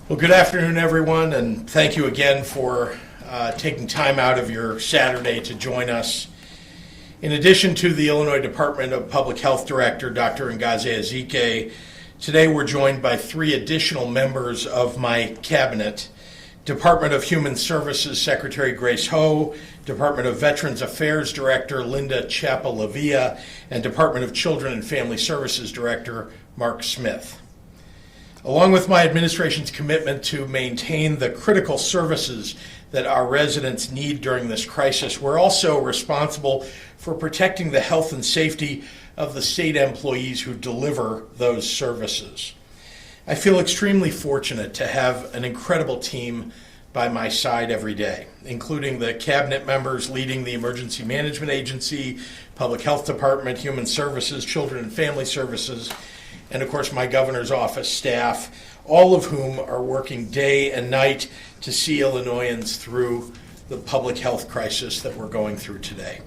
Well, good afternoon, everyone, and thank you again for taking time out of your Saturday to join us. In addition to the Illinois Department of Public Health Director, Dr. Ngozi Ezike, today we're joined by three additional members of my cabinet: Department of Human Services Secretary Grace Ho, Department of Veterans Affairs Director Linda Chapa-Lavia, and Department of Children and Family Services Director Mark Smith. Along with my administration's commitment to maintain the critical services that our residents need during this crisis, we're also responsible for protecting the health and safety of the state employees who deliver those services. I feel extremely fortunate to have an incredible team by my side every day, including the cabinet members leading the Emergency Management Agency, Public Health Department, Human Services, Children and Family Services, and of course my governor's office staff, all of whom are working day and night to see Illinoisans through the public health crisis that we're going through today.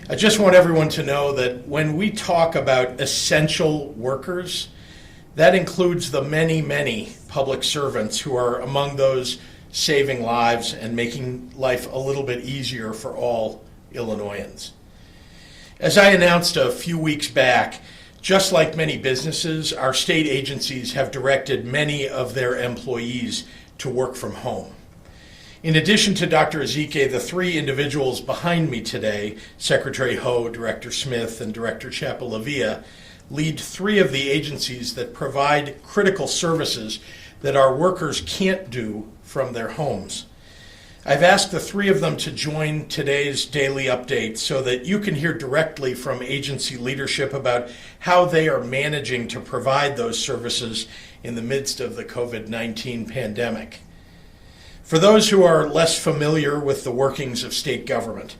I just want everyone to know that when we talk about essential workers, that includes the many, many public servants who are among those saving lives and making life a little bit easier for all Illinoisans. As I announced a few weeks back, just like many businesses, our state agencies have directed many of their employees to work from home. In addition to Dr. Ezike, the three individuals behind me today, Secretary Ho, Director Smith, and Director Chapa-Lavia, lead three of the agencies that provide critical services that our workers can't do from their homes. I've asked the three of them to join today's daily update so that you can hear directly from agency leadership about how they are managing to provide those services in the midst of the COVID-19 pandemic. For those who are less familiar with the workings of state government,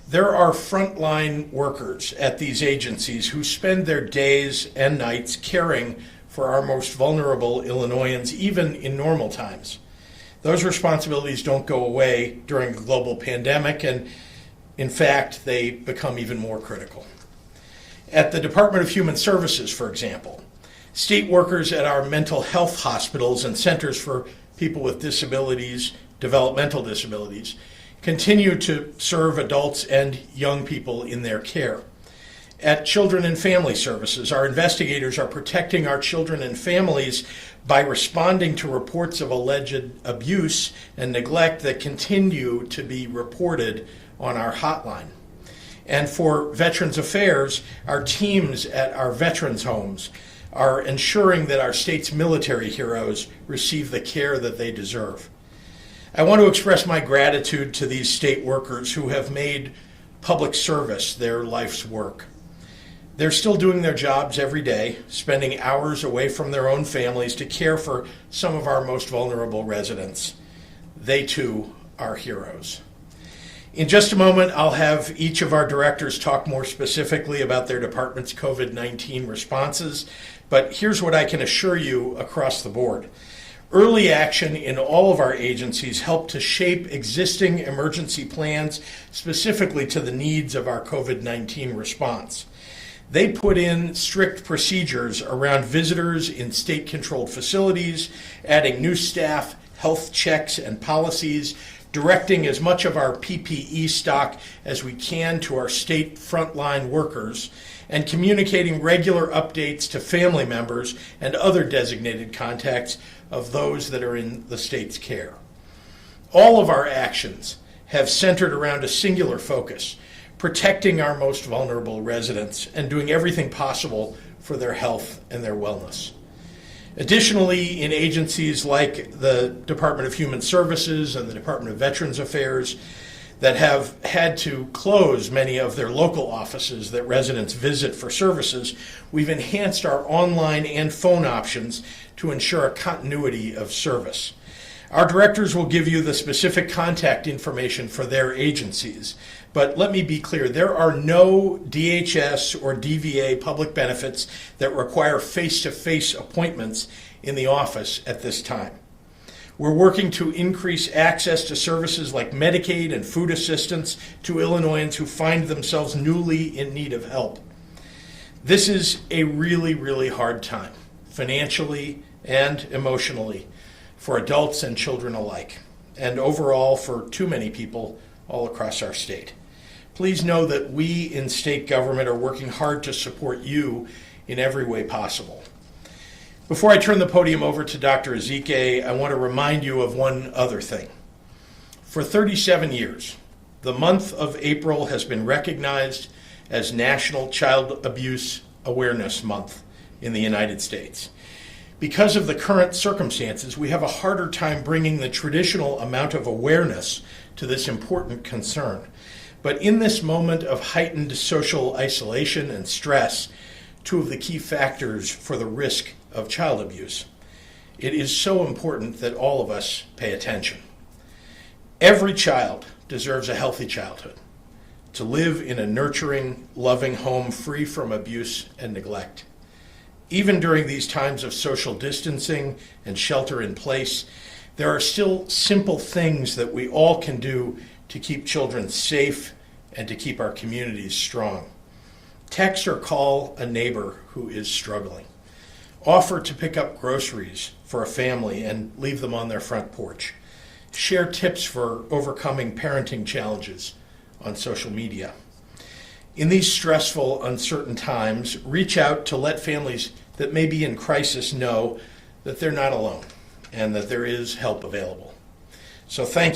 there are frontline workers at these agencies who spend their days and nights caring for our most vulnerable Illinoisans, even in normal times. Those responsibilities don't go away during the global pandemic, and in fact, they become even more critical. At the Department of Human Services, for example, state workers at our mental health hospitals and centers for people with disabilities, developmental disabilities, continue to serve adults and young people in their care. At Children and Family Services, our investigators are protecting our children and families by responding to reports of alleged abuse and neglect that continue to be reported on our hotline. And for Veterans Affairs, our teams at our veterans' homes are ensuring that our state's military heroes receive the care that they deserve. I want to express my gratitude to these state workers who have made public service their life's work. They're still doing their jobs every day, spending hours away from their own families to care for some of our most vulnerable residents. They too are heroes. In just a moment, I'll have each of our directors talk more specifically about their department's COVID-19 responses, but here's what I can assure you across the board. Early action in all of our agencies helped to shape existing emergency plans specifically to the needs of our COVID-19 response. They put in strict procedures around visitors in state-controlled facilities, adding new staff, health checks and policies, directing as much of our PPE stock as we can to our state frontline workers, and communicating regular updates to family members and other designated contacts of those that are in the state's care. All of our actions have centered around a singular focus: protecting our most vulnerable residents and doing everything possible for their health and their wellness. Additionally, in agencies like the Department of Human Services and the Department of Veterans Affairs that have had to close many of their local offices that residents visit for services, we've enhanced our online and phone options to ensure a continuity of service. Our directors will give you the specific contact information for their agencies. But let me be clear, there are no DHS or DVA public benefits that require face-to-face appointments in the office at this time. We're working to increase access to services like Medicaid and food assistance to Illinoisans who find themselves newly in need of help. This is a really, really hard time, financially and emotionally, for adults and children alike, and overall for too many people all across our state. Please know that we in state government are working hard to support you in every way possible. Before I turn the podium over to Dr. Ezike, I want to remind you of one other thing. For 37 years, the month of April has been recognized as National Child Abuse Awareness Month in the United States. Because of the current circumstances, we have a harder time bringing the traditional amount of awareness to this important concern. But in this moment of heightened social isolation and stress, two of the key factors for the risk of child abuse, it is so important that all of us pay attention. Every child deserves a healthy childhood, to live in a nurturing, loving home free from abuse and neglect. Even during these times of social distancing and shelter in place, there are still simple things that we all can do to keep children safe and to keep our communities strong. Text or call a neighbor who is struggling. Offer to pick up groceries for a family and leave them on their front porch. Share tips for overcoming parenting challenges on social media. In these stressful, uncertain times, reach out to let families that may be in crisis know that they're not alone and that there is help available. So thank you.